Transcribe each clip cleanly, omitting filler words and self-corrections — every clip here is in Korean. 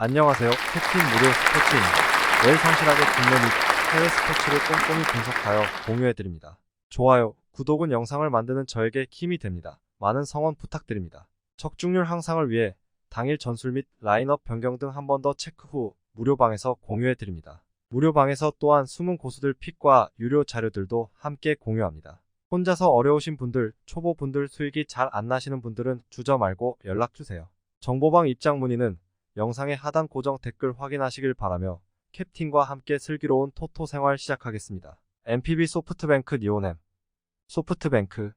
안녕하세요. 캡틴 무료 스포츠입니다. 매일 성실하게 국내 및 해외 스포츠를 꼼꼼히 분석하여 공유해드립니다. 좋아요, 구독은 영상을 만드는 저에게 힘이 됩니다. 많은 성원 부탁드립니다. 적중률 향상을 위해 당일 전술 및 라인업 변경 등 한 번 더 체크 후 무료방에서 공유해드립니다. 무료방에서 또한 숨은 고수들 픽과 유료 자료들도 함께 공유합니다. 혼자서 어려우신 분들, 초보분들 수익이 잘 안 나시는 분들은 주저 말고 연락주세요. 정보방 입장 문의는 영상의 하단 고정 댓글 확인하시길 바라며 캡틴과 함께 슬기로운 토토 생활 시작하겠습니다. MPB 소프트뱅크 니오넴. 소프트뱅크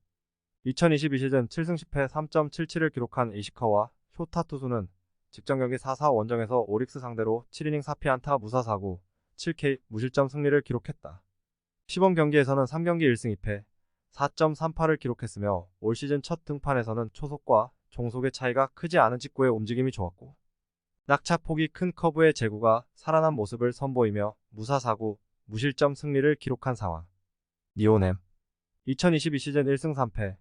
2022 시즌 7승 10패 3.77을 기록한 이시카와 효타 투수는 직전 경기 4사 원정에서 오릭스 상대로 7이닝 4피안타 무사사구 7K 무실점 승리를 기록했다. 시범 경기에서는 3경기 1승 2패 4.38을 기록했으며 올 시즌 첫 등판에서는 초속과 종속의 차이가 크지 않은 직구의 움직임이 좋았고 낙차폭이 큰 커브의 제구가 살아난 모습을 선보이며 무사사구, 무실점 승리를 기록한 상황. 니오넴 2022 시즌 1승 3패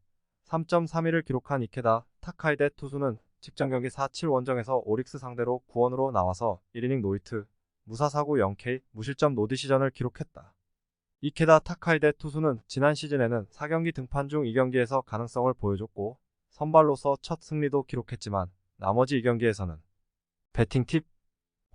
3.31을 기록한 이케다 타카이데 투수는 직전 경기 4-7 원정에서 오릭스 상대로 구원으로 나와서 1이닝 노히트, 무사사구 0K, 무실점 노디시전을 기록했다. 이케다 타카이데 투수는 지난 시즌에는 4경기 등판 중 2경기에서 가능성을 보여줬고 선발로서 첫 승리도 기록했지만 나머지 2경기에서는 배팅 팁,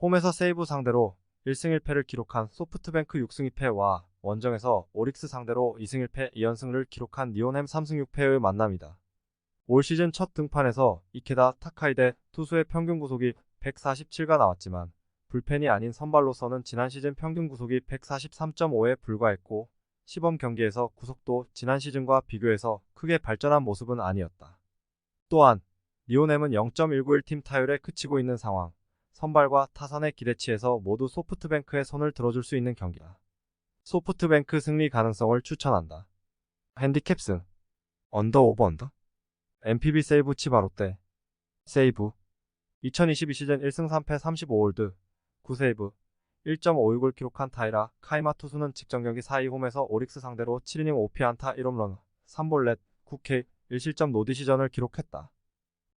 홈에서 세이브 상대로 1승 1패를 기록한 소프트뱅크 6승 2패와 원정에서 오릭스 상대로 2승 1패 2연승을 기록한 니오넴 3승 6패의 만남이다. 올 시즌 첫 등판에서 이케다 타카이데 투수의 평균 구속이 147가 나왔지만 불펜이 아닌 선발로서는 지난 시즌 평균 구속이 143.5에 불과했고 시범 경기에서 구속도 지난 시즌과 비교해서 크게 발전한 모습은 아니었다. 또한 니오넴은 0.191팀 타율에 그치고 있는 상황, 선발과 타선의 기대치에서 모두 소프트뱅크의 손을 들어줄 수 있는 경기다. 소프트뱅크 승리 가능성을 추천한다. 핸디캡 승, 언더 오버 언더, MPB 세이브 치바롯데, 세이브, 2022 시즌 1승 3패 35홀드, 9세이브, 1.56을 기록한 타이라 카이마 투수는 직전 경기 4위 홈에서 오릭스 상대로 7이닝 5피안타 1홈런, 3볼넷, 9K, 1실점 노디시전을 기록했다.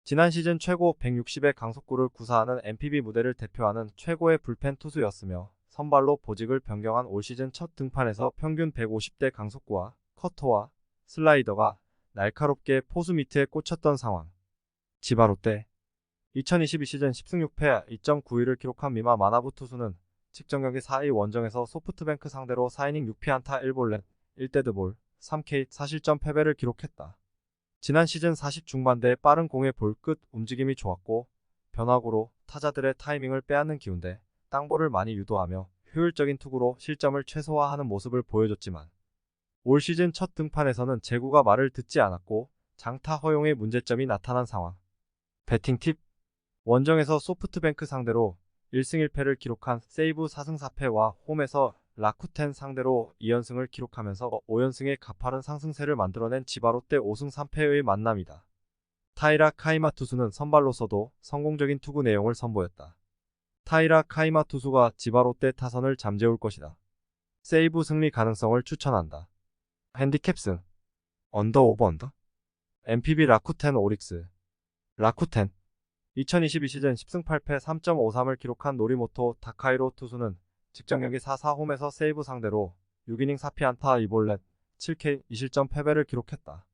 지난 시즌 최고 160의 강속구를 구사하는 MPB 무대를 대표하는 최고의 불펜 투수였으며 선발로 보직을 변경한 올 시즌 첫 등판에서 평균 150대 강속구와 커터와 슬라이더가 날카롭게 포수 밑에 꽂혔던 상황. 지바롯데 2022 시즌 10승 6패 2.91을 기록한 미마 마나부 투수는 직전 경기 4위 원정에서 소프트뱅크 상대로 4이닝 6피안타 1볼넷 1데드볼 3K 4실점 패배를 기록했다. 지난 시즌 40 중반대의 빠른 공의 볼끝 움직임이 좋았고 변화구로 타자들의 타이밍을 빼앗는 기운데 땅볼을 많이 유도하며 효율적인 투구로 실점을 최소화하는 모습을 보여줬지만 올 시즌 첫 등판에서는 제구가 말을 듣지 않았고 장타 허용의 문제점이 나타난 상황. 배팅 팁, 원정에서 소프트뱅크 상대로 1승 1패를 기록한 세이브 4승 4패와 홈에서 라쿠텐 상대로 2연승을 기록하면서 5연승의 가파른 상승세를 만들어낸 지바롯데 5승 3패의 만남이다. 타이라 카이마 투수는 선발로서도 성공적인 투구 내용을 선보였다. 타이라 카이마 투수가 지바롯데 타선을 잠재울 것이다. 세이브 승리 가능성을 추천한다. 핸디캡 승, 언더 오버 언더, MPB 라쿠텐 오릭스, 라쿠텐 2022 시즌 10승 8패 3.53을 기록한 노리모토 다카이로 투수는 직전 경기 4-4 홈에서 세이브 상대로 6이닝 4피안타 2볼넷 7K 2실점 패배를 기록했다.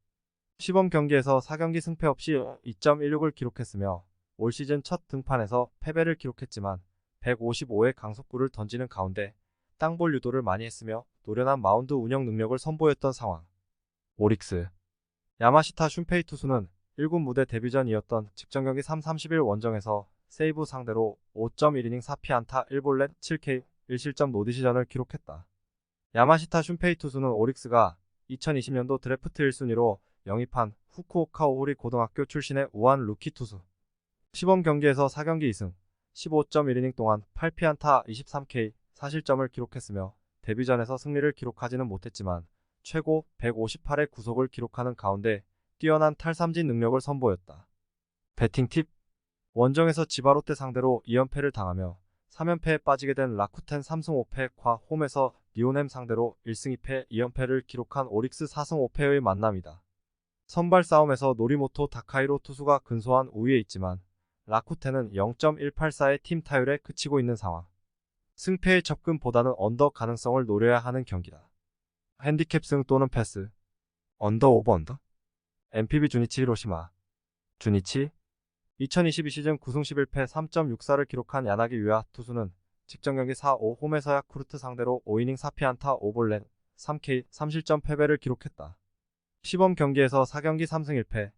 시범 경기에서 4경기 승패 없이 2.16을 기록했으며 올 시즌 첫 등판에서 패배를 기록했지만 155의 강속구를 던지는 가운데 땅볼 유도를 많이 했으며 노련한 마운드 운영 능력을 선보였던 상황. 오릭스 야마시타 슌페이 투수는 1군 무대 데뷔전이었던 직전 경기 3-31 원정에서 세이브 상대로 5.1이닝 4피안타 1볼넷 7K 1실점 노디시전을 기록했다. 야마시타 슌페이 투수는 오릭스가 2020년도 드래프트 1순위로 영입한 후쿠오카 오후리 고등학교 출신의 우한 루키 투수. 시범 경기에서 4경기 2승, 15.1이닝 동안 8피안타 23K 4실점을 기록했으며 데뷔전에서 승리를 기록하지는 못했지만 최고 158의 구속을 기록하는 가운데 뛰어난 탈삼진 능력을 선보였다. 배팅 팁, 원정에서 지바롯데 상대로 2연패를 당하며 3연패에 빠지게 된 라쿠텐 3승 5패과 홈에서 니오넴 상대로 1승 2패 2연패를 기록한 오릭스 4승 5패의 만남이다. 선발 싸움에서 노리모토 다카이로 투수가 근소한 우위에 있지만 라쿠텐은 0.184의 팀 타율에 그치고 있는 상황. 승패의 접근보다는 언더 가능성을 노려야 하는 경기다. 핸디캡 승 또는 패스. 언더 오버 언더. MPB 주니치 히로시마. 주니치 2022 시즌 9승 11패 3.64를 기록한 야나기 유야 투수는 직전 경기 4-5 홈에서 야쿠르트 상대로 5이닝 4피안타 5볼넷 3K 3실점 패배를 기록했다. 시범 경기에서 4경기 3승 1패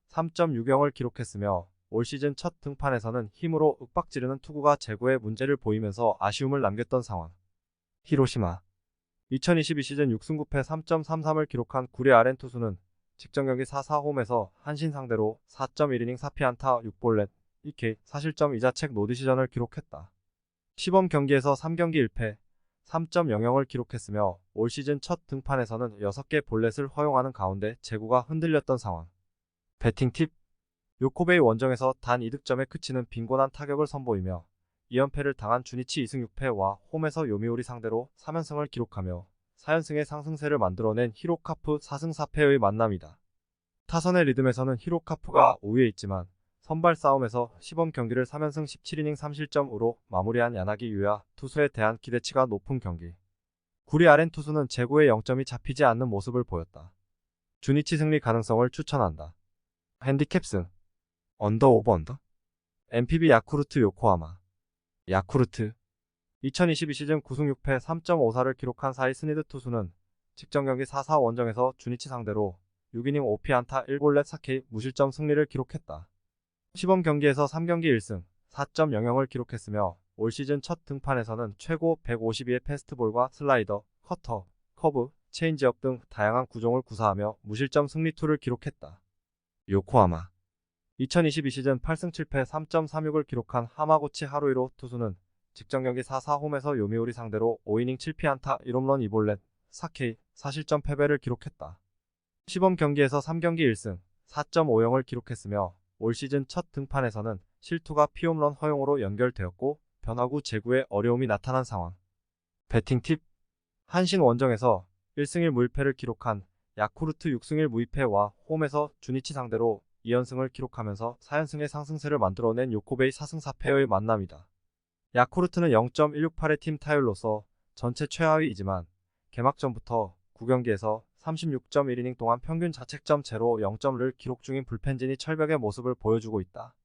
3.60을 기록했으며 올 시즌 첫 등판에서는 힘으로 윽박지르는 투구가 제구에 문제를 보이면서 아쉬움을 남겼던 상황. 히로시마 2022 시즌 6승 9패 3.33을 기록한 구리 아렌 투수는 직전 경기 4-4 홈에서 한신 상대로 4.1이닝 4피안타 6볼넷 2K 4실점 2자책 노디시전을 기록했다. 시범 경기에서 3경기 1패 3.00을 기록했으며 올 시즌 첫 등판에서는 6개 볼넷을 허용하는 가운데 제구가 흔들렸던 상황. 배팅 팁 요코베이 원정에서 단 2득점에 그치는 빈곤한 타격을 선보이며 2연패를 당한 주니치 2승 6패와 홈에서 요미우리 상대로 3연승을 기록하며 4연승의 상승세를 만들어낸 히로카프 4승 4패의 만남이다. 타선의 리듬에서는 히로카프가 우위에 있지만 선발 싸움에서 시범 경기를 3연승 17이닝 3실점으로 마무리한 야나기 유야 투수에 대한 기대치가 높은 경기. 구리 아렌 투수는 제구에 0점이 잡히지 않는 모습을 보였다. 주니치 승리 가능성을 추천한다. 핸디캡 승. 언더 오버 언더. MPB 야쿠르트 요코하마. 야쿠르트 2022 시즌 9승 6패 3.54를 기록한 사이 스니드 투수는 직전 경기 4-4 원정에서 주니치 상대로 6이닝 5피안타 1볼넷 4K 무실점 승리를 기록했다. 시범 경기에서 3경기 1승 4.00을 기록했으며 올 시즌 첫 등판에서는 최고 152의 패스트볼과 슬라이더, 커터, 커브, 체인지업 등 다양한 구종을 구사하며 무실점 승리투를 기록했다. 요코하마 2022 시즌 8승 7패 3.36을 기록한 하마구치 하루이로 투수는 직전 경기 4-4 홈에서 요미우리 상대로 5이닝 7피안타 1홈런 2볼넷 4K 4실점 패배를 기록했다. 시범 경기에서 3경기 1승 4.50을 기록했으며 올 시즌 첫 등판에서는 실투가 피홈런 허용으로 연결되었고 변화구 제구에 어려움이 나타난 상황. 배팅 팁 한신 원정에서 1승 1무일패를 기록한 야쿠르트 6승 1무이패와 홈에서 주니치 상대로 2연승을 기록하면서 4연승의 상승세를 만들어낸 요코베이 4승 4패의 만남이다. 야쿠르트는 0.168의 팀 타율로서 전체 최하위이지만 개막전부터 9경기에서 36.1이닝 동안 평균 자책점 제로 0점을 기록 중인 불펜진이 철벽의 모습을 보여주고 있다.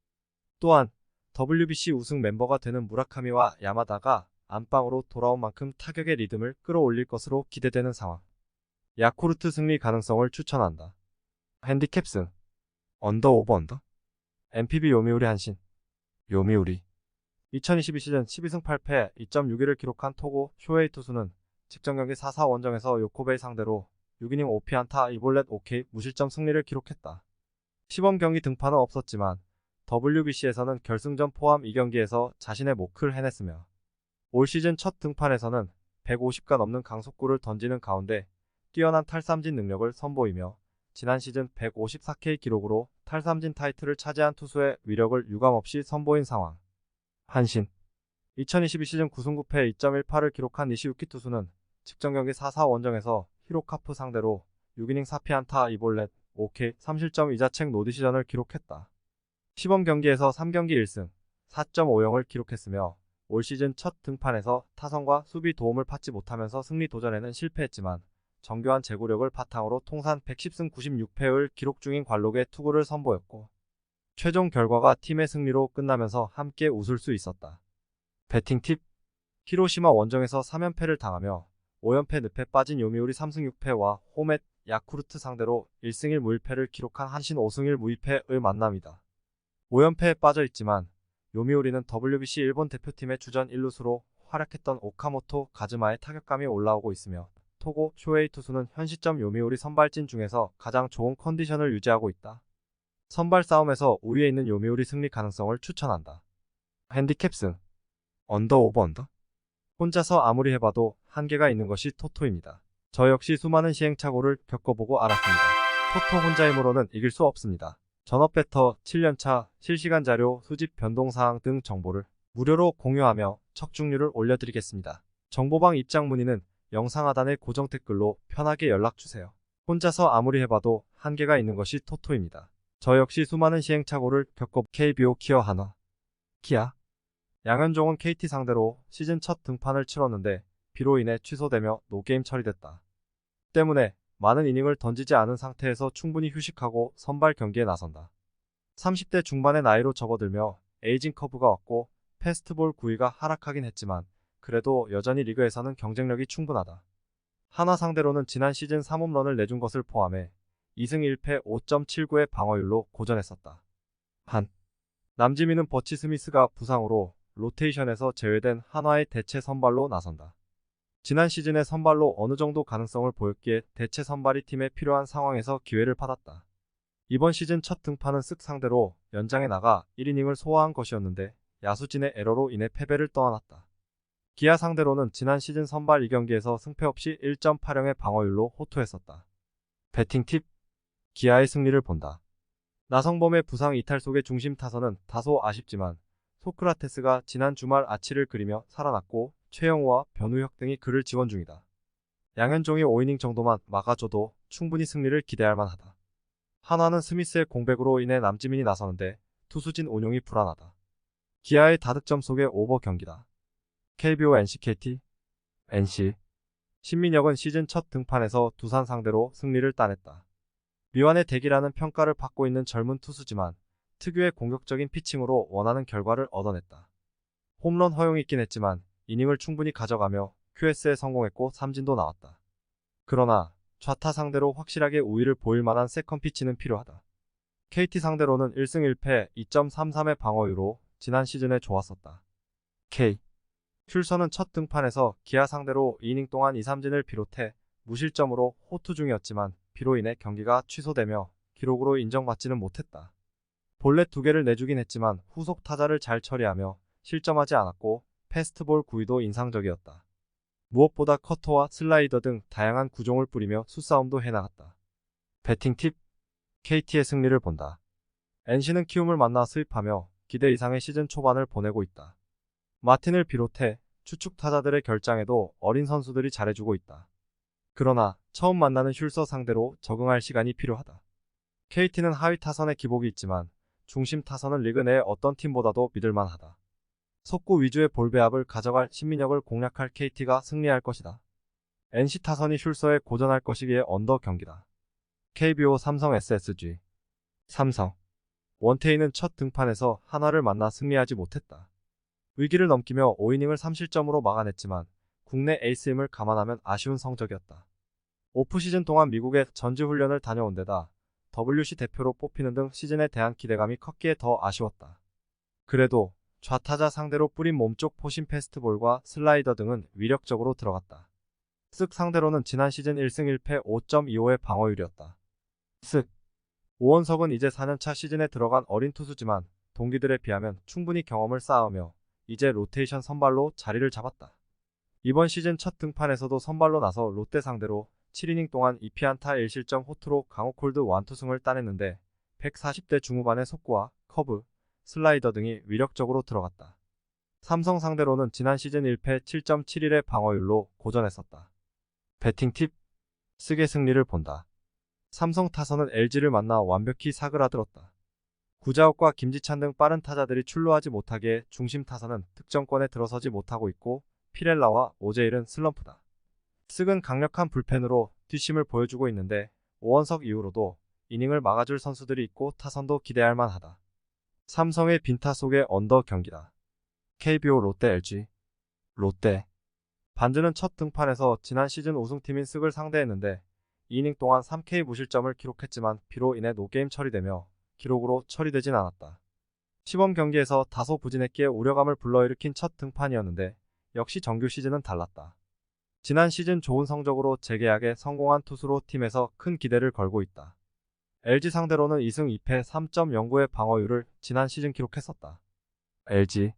또한 WBC 우승 멤버가 되는 무라카미와 야마다가 안방으로 돌아온 만큼 타격의 리듬을 끌어올릴 것으로 기대되는 상황. 야쿠르트 승리 가능성을 추천한다. 핸디캡 승. 언더 오버 언더. MPB 요미우리 한신. 요미우리 2022 시즌 12승 8패 2.61을 기록한 토고 쇼헤이 투수는 직전 경기 4-4 원정에서 요코베이 상대로 6이닝 5피안타 2볼넷 5K 무실점 승리를 기록했다. 시범 경기 등판은 없었지만 WBC에서는 결승전 포함 2경기에서 자신의 몫을 해냈으며 올 시즌 첫 등판에서는 150가 넘는 강속구를 던지는 가운데 뛰어난 탈삼진 능력을 선보이며 지난 시즌 154K 기록으로 탈삼진 타이틀을 차지한 투수의 위력을 유감없이 선보인 상황. 한신 2022 시즌 9승 9패 2.18을 기록한 니시유키 투수는 직전 경기 4-4 원정에서 히로카프 상대로 6이닝 4피안타 2볼넷 5K 3실점 2자책 노디시전을 기록했다. 시범 경기에서 3경기 1승 4.50을 기록했으며 올 시즌 첫 등판에서 타선과 수비 도움을 받지 못하면서 승리 도전에는 실패했지만 정교한 제구력을 바탕으로 통산 110승 96패를 기록 중인 관록의 투구를 선보였고 최종 결과가 팀의 승리로 끝나면서 함께 웃을 수 있었다. 배팅 팁 히로시마 원정에서 3연패를 당하며 5연패 늪에 빠진 요미우리 3승 6패와 홈의 야쿠르트 상대로 1승 1무일패를 기록한 한신 5승 1무이패의 만남이다. 5연패에 빠져있지만 요미우리는 WBC 일본 대표팀의 주전 1루수로 활약했던 오카모토 가즈마의 타격감이 올라오고 있으며 토고 쇼헤이 투수는 현 시점 요미우리 선발진 중에서 가장 좋은 컨디션을 유지하고 있다. 선발 싸움에서 우위에 있는 요미우리 승리 가능성을 추천한다. 핸디캡 승. 언더 오버 언더. 혼자서 아무리 해봐도 한계가 있는 것이 토토입니다. 저 역시 수많은 시행착오를 겪어보고 알았습니다. 토토 혼자 힘으로는 이길 수 없습니다. 전업배터 7년차 실시간 자료 수집 변동사항 등 정보를 무료로 공유하며 척중률을 올려드리겠습니다. 정보방 입장 문의는 영상 하단의 고정 댓글로 편하게 연락주세요. 혼자서 아무리 해봐도 한계가 있는 것이 토토입니다. 저 역시 수많은 시행착오를 겪어 KBO 키어 한화 기아. 양현종은 KT 상대로 시즌 첫 등판을 치렀는데 비로 인해 취소되며 노게임 처리됐다. 때문에 많은 이닝을 던지지 않은 상태에서 충분히 휴식하고 선발 경기에 나선다. 30대 중반의 나이로 접어들며 에이징 커브가 왔고 패스트볼 구위가 하락하긴 했지만 그래도 여전히 리그에서는 경쟁력이 충분하다. 하나 상대로는 지난 시즌 3홈런을 내준 것을 포함해 2승 1패 5.79의 방어율로 고전했었다. 한. 남지민은 버치 스미스가 부상으로 로테이션에서 제외된 한화의 대체 선발로 나선다. 지난 시즌에 선발로 어느 정도 가능성을 보였기에 대체 선발이 팀에 필요한 상황에서 기회를 받았다. 이번 시즌 첫 등판은 쓱 상대로 연장에 나가 1이닝을 소화한 것이었는데 야수진의 에러로 인해 패배를 떠안았다. 기아 상대로는 지난 시즌 선발 2경기에서 승패 없이 1.80의 방어율로 호투했었다. 배팅 팁. 기아의 승리를 본다. 나성범의 부상 이탈 속의 중심 타선은 다소 아쉽지만 소크라테스가 지난 주말 아치를 그리며 살아났고 최영우와 변우혁 등이 그를 지원 중이다. 양현종이 5이닝 정도만 막아줘도 충분히 승리를 기대할 만하다. 한화는 스미스의 공백으로 인해 남지민이 나서는데 투수진 운용이 불안하다. 기아의 다득점 속의 오버 경기다. KBO NCKT. NC. 신민혁은 시즌 첫 등판에서 두산 상대로 승리를 따냈다. 미완의 대기라는 평가를 받고 있는 젊은 투수지만 특유의 공격적인 피칭으로 원하는 결과를 얻어냈다. 홈런 허용이 있긴 했지만 이닝을 충분히 가져가며 QS에 성공했고 삼진도 나왔다. 그러나 좌타 상대로 확실하게 우위를 보일 만한 세컨 피치는 필요하다. KT 상대로는 1승 1패 2.33의 방어율로 지난 시즌에 좋았었다. K. 슐서는 첫 등판에서 기아 상대로 2이닝 동안 2삼진을 비롯해 무실점으로 호투 중이었지만 비로 인해 경기가 취소되며 기록으로 인정받지는 못했다. 볼넷 2개를 내주긴 했지만 후속 타자를 잘 처리하며 실점하지 않았고 패스트볼 구위도 인상적이었다. 무엇보다 커터와 슬라이더 등 다양한 구종을 뿌리며 수싸움도 해나갔다. 배팅 팁. KT의 승리를 본다. NC는 키움을 만나 수입하며 기대 이상의 시즌 초반을 보내고 있다. 마틴을 비롯해 추측 타자들의 결장에도 어린 선수들이 잘해주고 있다. 그러나 처음 만나는 슐서 상대로 적응할 시간이 필요하다. KT는 하위 타선에 기복이 있지만 중심 타선은 리그 내 어떤 팀보다도 믿을만하다. 속구 위주의 볼 배합을 가져갈 신민혁을 공략할 KT가 승리할 것이다. NC 타선이 슐서에 고전할 것이기에 언더 경기다. KBO 삼성 SSG. 삼성. 원태인은 첫 등판에서 한화를 만나 승리하지 못했다. 위기를 넘기며 5이닝을 3실점으로 막아냈지만 국내 에이스임을 감안하면 아쉬운 성적이었다. 오프시즌 동안 미국에 전지훈련을 다녀온 데다 WC 대표로 뽑히는 등 시즌에 대한 기대감이 컸기에 더 아쉬웠다. 그래도 좌타자 상대로 뿌린 몸쪽 포심 패스트볼과 슬라이더 등은 위력적으로 들어갔다. 쓱 상대로는 지난 시즌 1승 1패 5.25의 방어율이었다. 쓱. 오원석은 이제 4년차 시즌에 들어간 어린 투수지만 동기들에 비하면 충분히 경험을 쌓으며 이제 로테이션 선발로 자리를 잡았다. 이번 시즌 첫 등판에서도 선발로 나서 롯데 상대로 7이닝 동안 2피안타 1실점 호투로 강호콜드 완투승을 따냈는데 140대 중후반의 속구와 커브, 슬라이더 등이 위력적으로 들어갔다. 삼성 상대로는 지난 시즌 1패 7.71의 방어율로 고전했었다. 배팅 팁. 쓱의 승리를 본다. 삼성 타선은 LG를 만나 완벽히 사그라들었다. 구자욱과 김지찬 등 빠른 타자들이 출루하지 못하기에 중심 타선은 득점권에 들어서지 못하고 있고 피렐라와 오제일은 슬럼프다. 쓱은 강력한 불펜으로 뒷심을 보여주고 있는데 오원석 이후로도 이닝을 막아줄 선수들이 있고 타선도 기대할 만하다. 삼성의 빈타 속의 언더 경기다. KBO 롯데 LG. 롯데. 반즈는 첫 등판에서 지난 시즌 우승팀인 쓱을 상대했는데 2이닝 동안 3K 무실점을 기록했지만 비로 인해 노게임 처리되며 기록으로 처리되진 않았다. 시범 경기에서 다소 부진했기에 우려감을 불러일으킨 첫 등판이었는데 역시 정규 시즌은 달랐다. 지난 시즌 좋은 성적으로 재계약에 성공한 투수로 팀에서 큰 기대를 걸고 있다. LG 상대로는 2승 2패 3.09의 방어율을 지난 시즌 기록했었다. LG.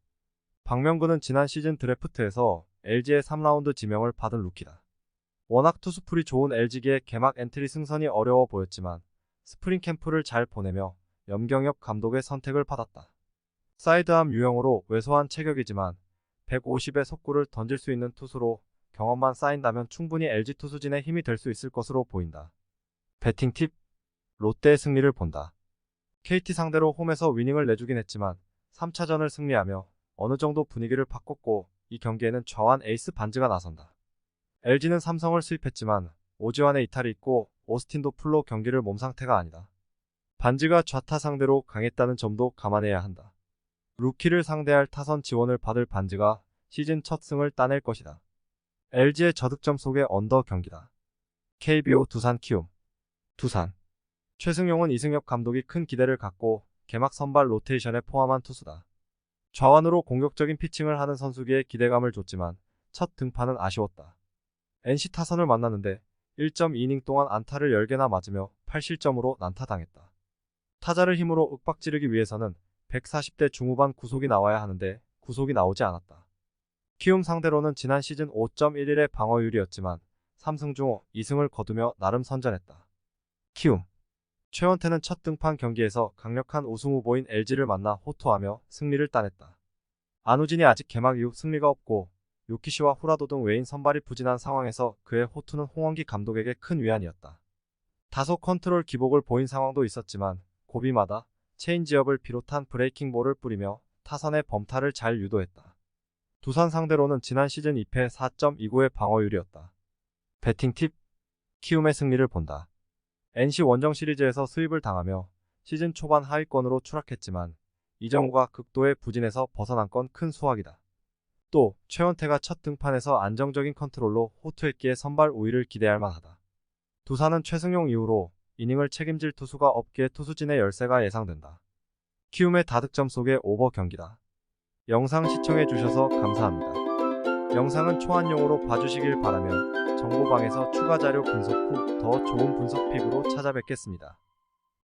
박명근은 지난 시즌 드래프트에서 LG의 3라운드 지명을 받은 루키다. 워낙 투수풀이 좋은 LG기에 개막 엔트리 승선이 어려워 보였지만 스프링 캠프를 잘 보내며 염경엽 감독의 선택을 받았다. 사이드암 유형으로 왜소한 체격이지만 150의 속구를 던질 수 있는 투수로 경험만 쌓인다면 충분히 LG 투수진의 힘이 될 수 있을 것으로 보인다. 배팅 팁. 롯데의 승리를 본다. KT 상대로 홈에서 위닝을 내주긴 했지만 3차전을 승리하며 어느 정도 분위기를 바꿨고 이 경기에는 좌완 에이스 반즈가 나선다. LG는 삼성을 수입했지만 오지환의 이탈이 있고 오스틴도 풀로 경기를 몸 상태가 아니다. 반즈가 좌타 상대로 강했다는 점도 감안해야 한다. 루키를 상대할 타선 지원을 받을 반즈가 시즌 첫 승을 따낼 것이다. LG의 저득점 속의 언더 경기다. KBO 두산 키움. 두산. 최승용은 이승엽 감독이 큰 기대를 갖고 개막 선발 로테이션에 포함한 투수다. 좌완으로 공격적인 피칭을 하는 선수기에 기대감을 줬지만 첫 등판은 아쉬웠다. NC 타선을 만났는데 1.2이닝 동안 안타를 10개나 맞으며 8실점으로 난타당했다. 타자를 힘으로 윽박지르기 위해서는 140대 중후반 구속이 나와야 하는데 구속이 나오지 않았다. 키움 상대로는 지난 시즌 5.11의 방어율이었지만 3승 중 2승을 거두며 나름 선전했다. 키움. 최원태는 첫 등판 경기에서 강력한 우승 후보인 LG를 만나 호투하며 승리를 따냈다. 안우진이 아직 개막 이후 승리가 없고 요키시와 후라도 등 외인 선발이 부진한 상황에서 그의 호투는 홍원기 감독에게 큰 위안이었다. 다소 컨트롤 기복을 보인 상황도 있었지만 고비마다 체인지업을 비롯한 브레이킹볼을 뿌리며 타선의 범타를 잘 유도했다. 두산 상대로는 지난 시즌 2패 4.29의 방어율이었다. 배팅 팁. 키움의 승리를 본다. NC 원정 시리즈에서 수입을 당하며 시즌 초반 하위권으로 추락했지만 이정우가 극도의 부진에서 벗어난 건 큰 수확이다. 또 최원태가 첫 등판에서 안정적인 컨트롤로 호투했기에 선발 우위를 기대할 만하다. 두산은 최승용 이후로 이닝을 책임질 투수가 없기에 투수진의 열세가 예상된다. 키움의 다득점 속의 오버 경기다. 영상 시청해주셔서 감사합니다. 영상은 초안용으로 봐주시길 바라며 정보방에서 추가 자료 분석 후 더 좋은 분석 픽으로 찾아뵙겠습니다.